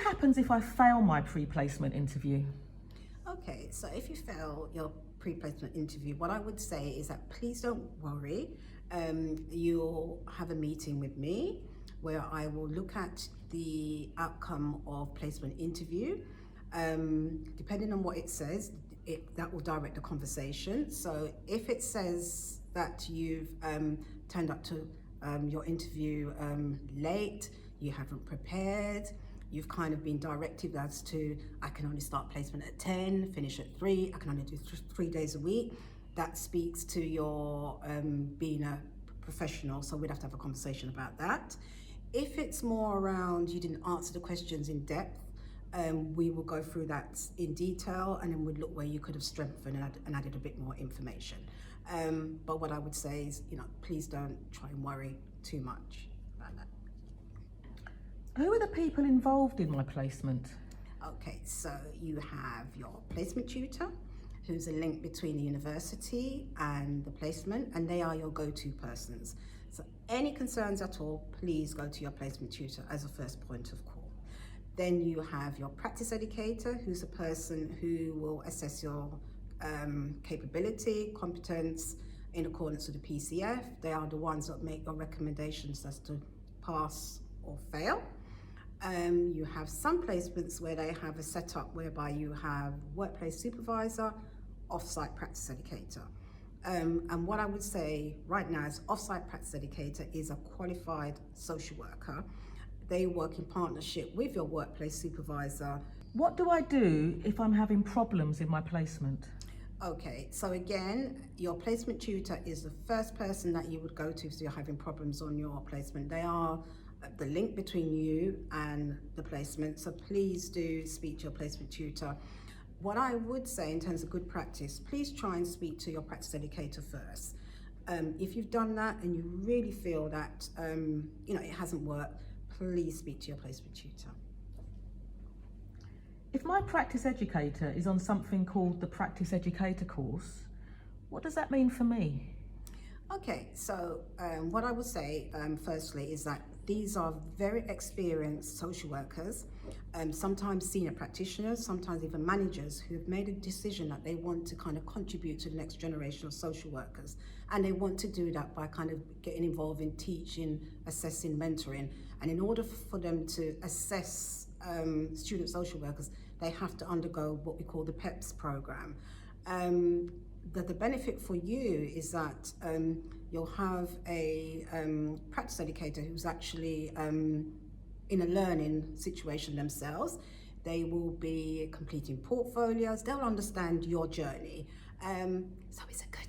What happens if I fail my pre-placement interview? Okay, so if you fail your pre-placement interview, what I would say is that please don't worry. You'll have a meeting with me where I will look at the outcome of placement interview. Depending on what it says, that will direct the conversation. So if it says that you've turned up to your interview late, you haven't prepared, you've kind of been directed as to, I can only start placement at 10, finish at 3, I can only do 3 days a week. That speaks to your being a professional, so we'd have to have a conversation about that. If it's more around you didn't answer the questions in depth, we will go through that in detail, and then we'd look where you could have strengthened and added a bit more information. But what I would say is, please don't try and worry too much about that. Who are the people involved in my placement? Okay, so you have your placement tutor, who's a link between the university and the placement, and they are your go-to persons. So any concerns at all, please go to your placement tutor as a first point of call. Then you have your practice educator, who's a person who will assess your capability, competence in accordance with the PCF. They are the ones that make your recommendations as to pass or fail. You have some placements where they have a setup whereby you have workplace supervisor, off-site practice educator. And what I would say right now is off-site practice educator is a qualified social worker. They work in partnership with your workplace supervisor. What do I do if I'm having problems in my placement? Okay, so again, your placement tutor is the first person that you would go to if you're having problems on your placement. They are the link between you and the placement, so please do speak to your placement tutor. What I would say in terms of good practice, please try and speak to your practice educator first. If you've done that and you really feel that it hasn't worked, please speak to your placement tutor. If my practice educator is on something called the practice educator course, what does that mean for me? Okay, so what I would say firstly is that these are very experienced social workers, sometimes senior practitioners, sometimes even managers who have made a decision that they want to kind of contribute to the next generation of social workers. And they want to do that by kind of getting involved in teaching, assessing, mentoring. And in order for them to assess student social workers, they have to undergo what we call the PEPS program. The benefit for you is that you'll have a practice educator who's actually in a learning situation themselves. They will be completing portfolios, they'll understand your journey. So it's a good